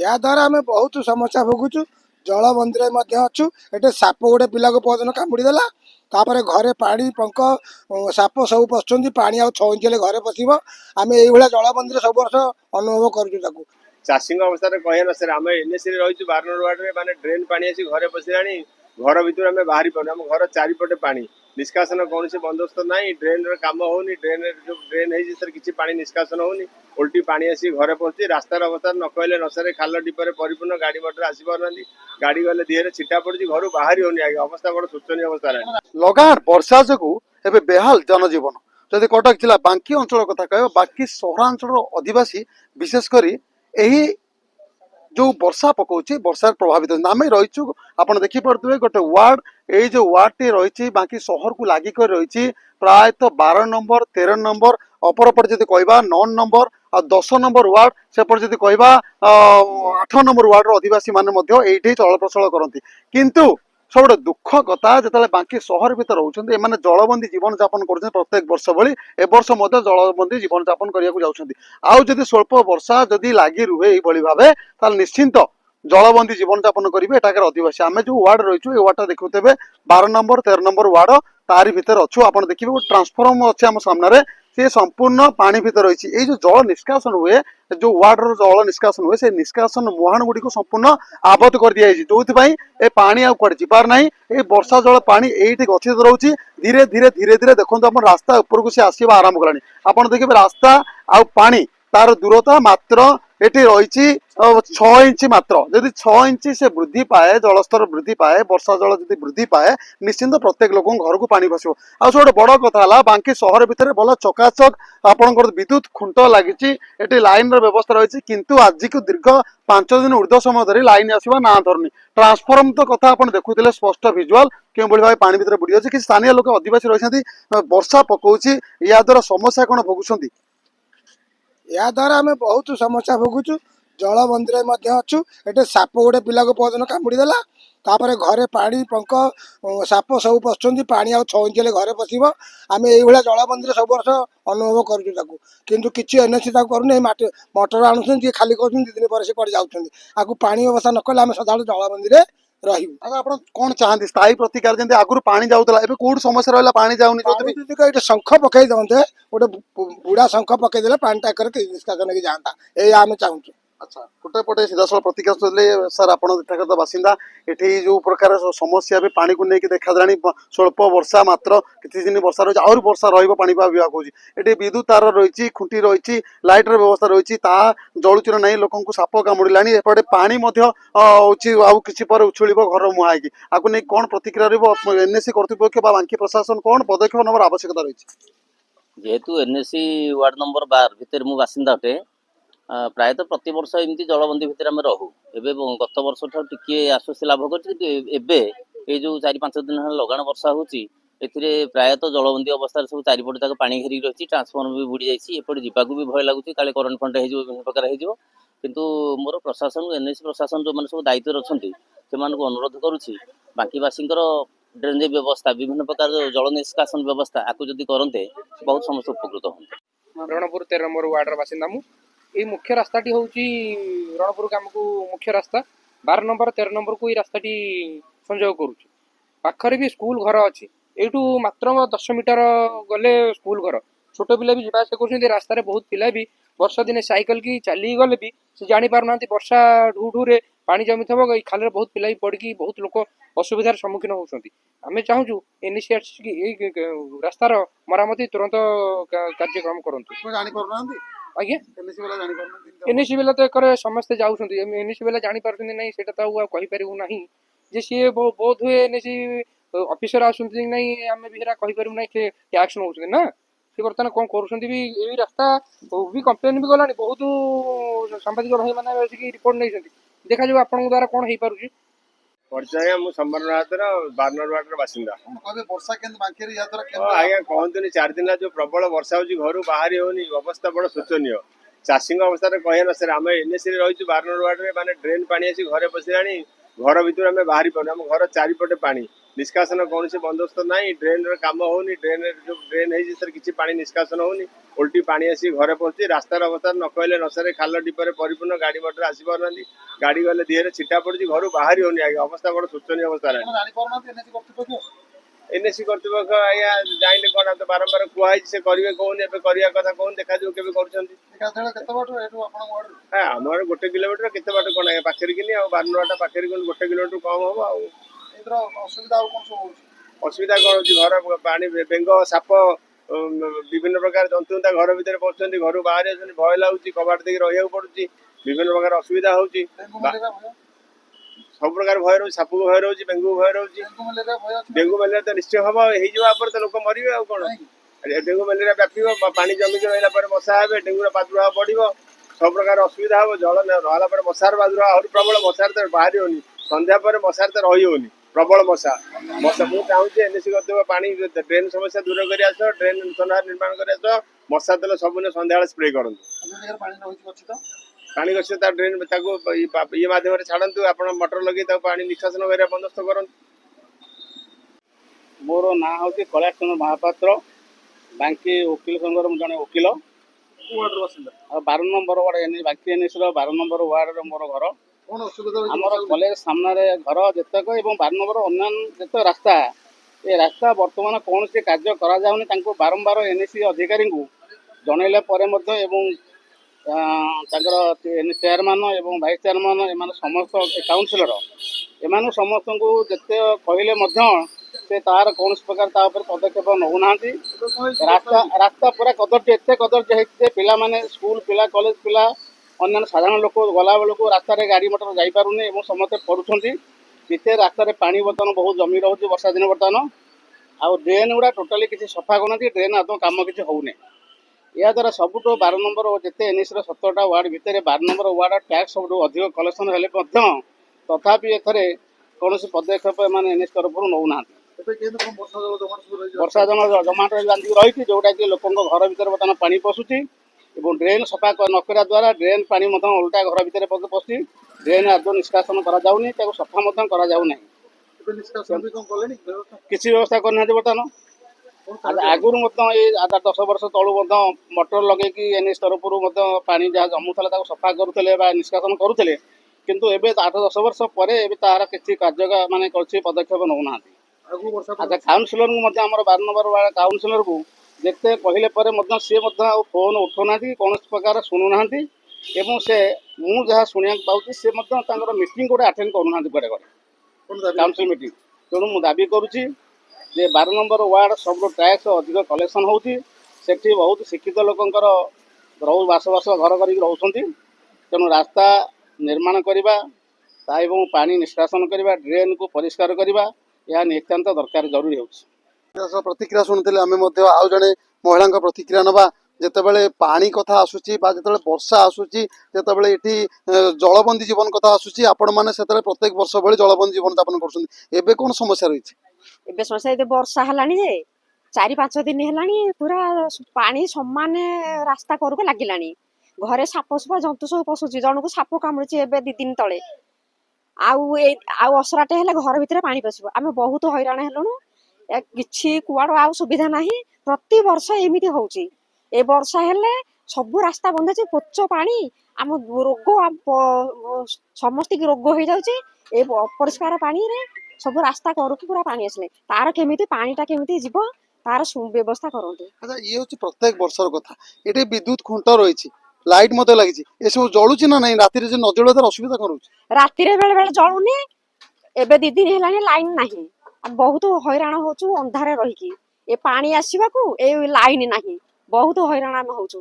या द्वारा आम बहुत समस्या भोगुचु जलबंदी अच्छु ये साप गोटे पिला को पदन कामुड़ीदेला तापर घरे पानी पंख साप सब पशुंट पानी आ 6 इंच घरे पशब आम ये जलबंदी सब वर्ष अनुभव करूँ चाषी अवस्था कह न सर आम एनएसी रही 12 वार्ड में माने ड्रेन पानी आसी घरे पशिला घर भर आम बाहर पाऊँ आम घर चारिपटे पानी निष्कासन कौन बंदोबस्त ना ड्रेन काम होनी ड्रेन जो ड्रेन है किसी पानी निष्कासन होनी उल्टी पानी आसी घरे पहुँची रास्तार अवस्था न कहले नसरे खाल डिपर परिपूर्ण गाड़ी मटर आसी पार गाड़ी गले देहरे छिटा पड़ी घर बाहरी होनी आगे अवस्था बड़ शोचनीय अवस्था लगाण वर्षा जो एवं बेहाल जनजीवन जदि कटक जिला बांकी अंचल कथा कह बाकी सहरांचल आदिवासी विशेषकर यही जो वर्षा पकाउछि वर्षा प्रभावित आम रहीचु आप देखिपे गोटे वार्ड ये जो वार्ड टी रही बाकी सहर को लागिक रही प्रायतः 12 नंबर 13 नंबर अपरपटे जब कह 9 नंबर आ 10 नंबर वार्ड सेपटे जब कह 8 नंबर वार्ड आदिवासी माने चल प्रचल करती किंतु सब दुख कथा जो बाकी सहर भितर रोचे एम जलबंदी जीवन यापन कर प्रत्येक वर्ष भली ए वर्ष जलबंदी जीवन यापन करने आदि स्वल्प वर्षा जदि लगी रुहे भाव निश्चिंत जलबंदी जीवन यापन करेंगे एटाकर आदिवासी आम जो वार्ड रही वार्ड देखुते 12 नंबर 13 नंबर वार्ड तारी भितर अच्छु आप देखिए गोटे ट्रांसफॉर्म अच्छे आम सामने से संपूर्ण पानी भितर रही है जो जल निष्कासन हुए जो वार्डर जल निष्कासन हुए से निष्कासन मुहाण गुड़ी को संपूर्ण आबद्ध कर दिया जो ए पानी आ कुआड़े जीवार ना ये वर्षा जल पानी ये गच्छित रोचे धीरे धीरे धीरे धीरे देखो आप रास्ता ऊपर को सी आसवा आरंभ कलानी आप देखिए रास्ता आ पानी तार दूरता मात्र एटी रही 6 इंच मात्र जदि 6 इंच से वृद्धि पाए जलस्तर वृद्धि पाए वर्षा जल जदि वृद्धि पाए निश्चिंत प्रत्येक लोक घर को पानी पशो आ गोटे बड़ कथा है बांकी सहर भितर भल चकाचक आपंकर विद्युत खुंट लगी लाइन व्यवस्था रही किंतु आज को दीर्घ 5 दिन ऊर्ध्व समय धरी लाइन आसवा ना धरनी ट्रांसफॉर्म तो कथा आप देखुते स्पष्ट भिजुआल क्यों भाव पानी भितर बुड़ी अच्छे कि स्थानीय लोक आदिवासी रही वर्षा पकाउछि या द्वारा समस्या कौन भोगुंट या द्वारा आम बहुत समस्या भोगुचु जलबंदी अच्छु ये साप गोटे पिला को पदन कामुड़ीदेला तापर घरे पानी पंख साप सब पशुंट पानी आ 6 इंच घरे पशब आम ये जलबंदी सब वर्ष अनुभव करूँ किंतु किसी एनएसी करूँ मटर आणुच्च खाली कर 2 दिन पर से कड़े जाऊँ पानी व्यवस्था न कले आम सदा जलबंदी आप कौन चाहते स्थायी प्रतिकार जमी आगुरी पानी जाऊला कौट समस्या रहा पानी जाऊनी शंख पकई दे गोटे बुढ़ा शंख पकईदे पानी टाकर निष्कासन की जाता ये आम चाहूँ अच्छा गोटे पटे सीधासल प्रतिक्रिया सर आप बासिंदा ये जो प्रकार समस्या भी पानी को लेकिन देखा स्वल्प वर्षा मात्र किसी दिन वर्षा रही आहरी वर्षा रहीपाग विभाग कौन ये विद्युत तार रही खुंटी रही लाइटर व्यवस्था रही जलुचुर ना लोक साप कामुड़ा एपटे पानी किसी पर उछुल घर मुहाई आपको नहीं कौन प्रतिक्रिया रही एनएसी कर्तृपक्ष बांकी प्रशासन कौन पदक्षेप नंबर आवश्यकता रही जेहेतु एनएसी वार्ड नंबर 12 भितर मु बासिंदा अटे प्रायतः प्रति वर्ष एमती जलबंदी भितर आम रहू एबे गत वर्ष टे आश्वस्ति लाभ कर जो 4-5 दिन लगाण वर्षा होची एथिरे प्रायतः जलबंदी अवस्था सब चारिपटे तक पानी घेरिक रही ट्रांसफॉर्मर भी बुड़ी जाइए एपटे जावाक भी भय लगुच काले करंट फंट हो विभिन्न प्रकार हो किंतु मोर प्रशासन एनएसी प्रशासन जो मैंने सब दायित्व अच्छी से अनुरोध करुच्ची बाकीवासी ड्रेनेज व्यवस्था विभिन्न प्रकार जल निष्कासन व्यवस्था आपको जदि करते बहुत समस्त उपकृत हम रणपुर 13 नंबर वार्डर बासिंदा मु ये मुख्य रास्ताटी हूँ रणपुर ग्राम को मुख्य रास्ता 12 नंबर 13 नंबर को ये रास्ताटी संयोग करुच्ची पाखरे भी स्कूल घर अच्छी यू मात्र 10 मीटर गले स्कूल घर छोट पिला भी जावास कर रास्तार बहुत पिला भी वर्षा दिने साइकिल की चली गले भी से जापर ना वर्षा ढू ढू पानी जमी थे खाल बहुत पिला भी पड़ी बहुत लोक असुविधार सम्मुखीन होती आम चाहूँ एनएसी रास्तार मरामती तुरंत कार्यक्रम करूँ आज्ञा एनएसी बेला तो एक समस्ते जाऊँ एनएसी बेला जापर ना से कहीपर ना जे सी बोध हुए एनएसी ऑफिसर आसुँच ना आम भी कहीपर ना एक्शन हो ना सी बर्तमान कौन कर रास्ता भी कम्प्लेन भी गला बहुत सांबादिक भाई मैंने रिपोर्ट नहीं देखा जाऊ आप द्वारा कौन हो पार परिचय मु संबरनाथर 12 वार्ड बासिंदा वर्षा आज्ञा कहतुनि 4 दिन जो प्रबल वर्षा हो घर बाहरी होनी अवस्था बड़ शोचनीय चाषी अवस्था कह न सर आम एनएसी रही 12 वार्ड में माने ड्रेन पानी आसी घरे पशिला घर भर आम बाहरी पाऊँ आम घर चारिपटे पानी निष्कासन कौन बंदोबस्त ना ड्रेन काम होनी ड्रेन जो ड्रेन है किसी पानी निष्कासन होनी उल्टी पानी आसी घरे पहुंची रास्तार अवस्था न कहले नसरे खाल डिपर परिपूर्ण गाड़ी मटर आसी पार गाड़ी गले देहरे छिटा पड़ी घर बाहरी होनी आगे अवस्था बड़ शोचनीय अवस्था एनएससी कर्तृपक्ष आज्ञा जाइले कौन तो बारंबार कहुई से करेंगे कौन एवं करवा कथा कौन देखा आम गोटे किलोमीटर केते बाट कौन आज्ञा पाखे कि बारनटा पाखे गोटे किलोमीटर कम हम असुविधा कौन हो घर पानी बेंग साप विभिन्न प्रकार जंतु घर भितर पशुंट घर बाहर भय लगुच कबाट देख रहा पड़ुची विभिन्न प्रकार असुविधा हो सब प्रकार भय रोज साप को भय रोज बेंगू भय रोज डेंगू मलेरिया तो निश्चय हम हो तो लोक मरवे आ कौन डेंगू मलेरिया व्याप पानी जमिक रहा मशा हे डेंगूर प्रादुर्भाव बढ़ सब प्रकार असुविधा हम जल रहा मशार प्रादुर्भाव आहरी प्रबल मशार तो बाहरी होनी संध्या पर मशार तो रही होनी प्रबल मशा मशा मुझे चाहूँगी एनएससी करते पानी ड्रेन समस्या दूर कर ड्रेन नूतन निर्माण कर मशा तेल सब सन्ध्या स्प्रे करूँ पानी गच्छे ड्रेन ये माध्यम छाड़ू आप मटर लगे पानी निष्कासन करने बंदोबस्त करूँ मोर ना हूँ कैलाश चंद्र महापात्र बांकी वकिल संघर जड़े वकिल 12 नंबर वार्ड बांकी एनएस 12 नंबर वार्ड मोर घर आमर कलेज सामने घर जितक 12 नंबर अन्य जित रास्ता ये रास्ता बर्तमान कौन सी कार्य करा बारंबार एनएससी अधिकारी जनइला चेयरमैन एवं भाइस चेयरमैन एम समस्त काउनसिलर एम समस्त को जिते कहले से तार कौन प्रकार पदक्षेप नौना रास्ता रास्ता पूरा कदर्य एत कदर्य है पिला माने स्कूल पिला कॉलेज पिला अन्य साधारण लोक गला बेलू रास्ता गाड़ी मटर जापारे समस्ते पड़ुंट जिते रास्तार पानी बर्तमान बहुत जमी रोचे वर्षा दिन बर्तमान आउ ड्रेन गुड़ा टोटाली किसी सफा करना ड्रेन आदौ कम किसी होने या द्वारा सबुठ 12 नंबर जिते एनएस 17टा वार्ड भितर 12 नंबर वार्ड टैक्स सब अधिक कलेक्शन हेल्ले तथापि एथर कौन पदक्षेप एनएस तरफ नौना वर्षा जल जमाट रही जोटा कि लोक घर भर बर्तमान पानी पशुची ड्रेन सफा नकरा द्वारा ड्रेन पानी उल्टा घर भितर पशुची ड्रेन आदौ निष्कासन कराऊनी सफा कराऊना किसी व्यवस्था करना बर्तमान आगुरी 8-10 वर्ष तलू मटर लगे एनएस तरफ पानी जहाँ जमुला सफा करुले निष्कासन करुले किंतु एबे 8-10 वर्ष पर तार किसी कार्य मान पदक्षेप नौना अच्छा काउनसिलर को आम 12 नंबर वार्ड काउनसिलर को जिते कहले सी फोन उठुना कौन प्रकार शुणुना से मुझे शुणा पाँच सी मीटिंग गोटे आटेड करूना कड़े कड़े काउनसिल मीटिंग तेणु मुझे दाबी करुच्ची जे 12 नंबर वार्ड सब टैक्स अधिक कलेक्शन होती बहुत शिक्षित लोकंर बासबास घर कर तेणु रास्ता निर्माण करवा पानी निष्कासन करवा ड्रेन को परिष्कार करवा यह नितांत दरकार जरूरी हो प्रतिक्रिया शुणुले आम आउ जड़े महिला प्रतिक्रिया नवा जितेबाला पानी कथा आसूची जो वर्षा आसूची जितेबाला ये जलबंदी जीवन कथा आसूची आपण मैंने से प्रत्येक वर्ष भाई जलबंदी जीवन यापन कर कौन समस्या रही ଏବେ समस्या ये वर्षा हेलानी जे 4-5 दिन हेलानी पूरा पानी समान रास्ता करको लागिलानी घरे साप सुप जंतु सब पशुची जन को साप कामुड़ी एवं 2 दिन तले आउ असराटे हेले घर भितर पानी पशिब आम बहुत हैरान हेलुणु किछि कुआड़ आउ सुविधा नहीं प्रति वर्ष एमती होउची ए वर्षा हेले सब रास्ता बंद अछि पोच पानी आम रोग समस्त रोग हो जाउची ए अपरिष्कार पानी रे सब रास्ता करके पूरा पानी आसले तार केमिति पानीटा केमिति जीव तार व्यवस्था करते। अच्छा ये हूँ प्रत्येक वर्षर कथा ये विद्युत खुंट रही लाइट मत लगी ये सब जलुची ना नहीं राति न जल तार असुविधा कौन राति बेले बेले जलुनी एबे 2 दिन हेलानी लाइन नहीं बहुत हैरान होचु अंधारे रही ए पानी आसवाकू ए लाइन नहीं बहुत हैरान आम होचु।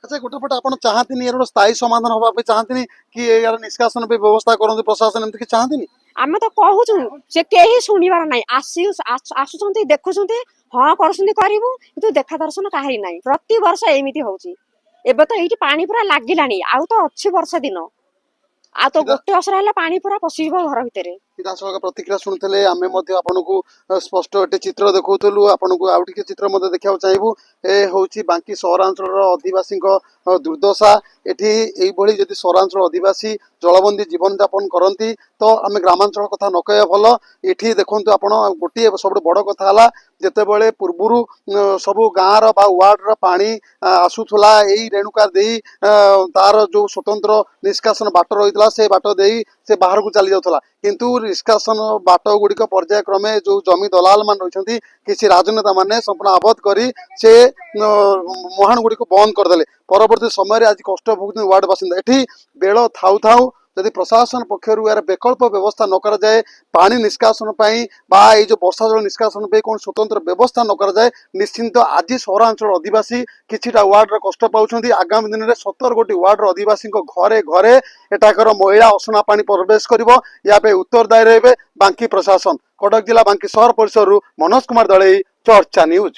अच्छा गोटे पटे आप चाहते यार स्थायी समाधान होगा चाहते कि यार निष्कासन व्यवस्था करते प्रशासन एमती चाहते आम तो कहूँ से कहीं शुणवार ना आसुँच देखुं हाँ करूँ देखा दर्शन कहारी ना प्रति वर्ष एमती होची एबे तो ये पानी पूरा लगिलानी आउ तो अच्छी वर्षा दिन आ तो गोटे असरा पानी पूरा पशिब घर भितर। ସିଧାସଳଖ ପ୍ରତିକ୍ରିୟା ଶୁଣୁଥିଲେ ଆମେ ମଧ୍ୟ ଆପଣଙ୍କୁ ସ୍ପଷ୍ଟ ଗୋଟେ ଚିତ୍ର ଦେଖାଉଥିଲୁ ଆପଣଙ୍କୁ ଆଉ ଟିକେ ଚିତ୍ର ମଧ୍ୟ ଦେଖିବାକୁ ଚାହିଁବୁ ଏ ହେଉଛି ବାଙ୍କି ସହରାଞ୍ଚଳର ଅଧିବାସୀଙ୍କ ଦୁର୍ଦ୍ଦଶା ଏଠି ଏଇଭଳି ଯଦି ସହରାଞ୍ଚଳ ଅଧିବାସୀ ଜଳବନ୍ଦୀ ଜୀବନଯାପନ କରନ୍ତି ତ ଆମେ ଗ୍ରାମାଞ୍ଚଳ କଥା ନ କହିବା ଭଲ ଏଠି ଦେଖନ୍ତୁ ଆପଣ ଗୋଟିଏ ସବୁଠୁ ବଡ଼ କଥା ହେଲା ଯେତେବେଳେ ପୂର୍ବରୁ ସବୁ ଗାଁର ବା ୱାର୍ଡର ପାଣି ଆସୁଥିଲା ଏଇ ରେଣୁକା ଦେଇ ତାର ଯେଉଁ ସ୍ୱତନ୍ତ୍ର ନିଷ୍କାସନ ବାଟ ରହିଥିଲା ସେ ବାଟ ଦେଇ ସେ ବାହାରକୁ ଚାଲି ଯାଉଥିଲା କିନ୍ତୁ ନିଷ୍କାସନ ବାଟ ଗୁଡ଼ିକ ପର୍ଯ୍ୟାୟକ୍ରମେ ଯେଉଁ ଜମି ଦଲାଲ ମାନେ ରହିଛନ୍ତି କିଛି ରାଜନେତା ମାନେ ସମ୍ପୂର୍ଣ୍ଣ ଆବଦ୍ଧ କରି ସେ ମୁହାଣ ଗୁଡ଼ିକୁ ବନ୍ଦ କରିଦେଲେ ପରବର୍ତ୍ତୀ ସମୟରେ ଆଜି କଷ୍ଟ ଭୋଗୁଛନ୍ତି ୱାର୍ଡ ବାସିନ୍ଦା ଏଠି ବେଳ ଥାଉ ଥାଉ ଯଦି ପ୍ରଶାସନ ପକ୍ଷରୁ ଏହାର ବିକଳ୍ପ ବ୍ୟବସ୍ଥା ନ କରାଯାଏ ପାଣି ନିଷ୍କାସନ ପାଇଁ ବା ଏଇ ଯେଉଁ ବର୍ଷା ଜଳ ନିଷ୍କାସନ ପାଇଁ କୌଣସି ସ୍ୱତନ୍ତ୍ର ବ୍ୟବସ୍ଥା ନ କରାଯାଏ ନିଶ୍ଚିନ୍ତ ଆଜି ସହରାଞ୍ଚଳ ଅଧିବାସୀ କିଛିଟା ୱାର୍ଡର କଷ୍ଟ ପାଉଛନ୍ତି ଆଗାମୀ ଦିନରେ 17 ଗୋଟି ୱାର୍ଡର ଅଧିବାସୀଙ୍କ ଘରେ ଘରେ ଏଠାକାର ମଇଳା ଅସନା ପାଣି ପ୍ରବେଶ କରିବ ୟା ପାଇଁ ଉତ୍ତରଦାୟୀ ରହିବେ ବାଙ୍କି ପ୍ରଶାସନ କଟକ ଜିଲ୍ଲା ବାଙ୍କି ସହର ପରିସରରୁ ମନୋଜ କୁମାର ଦଳେଇ ଚର୍ଚ୍ଚା ନ୍ୟୁଜ।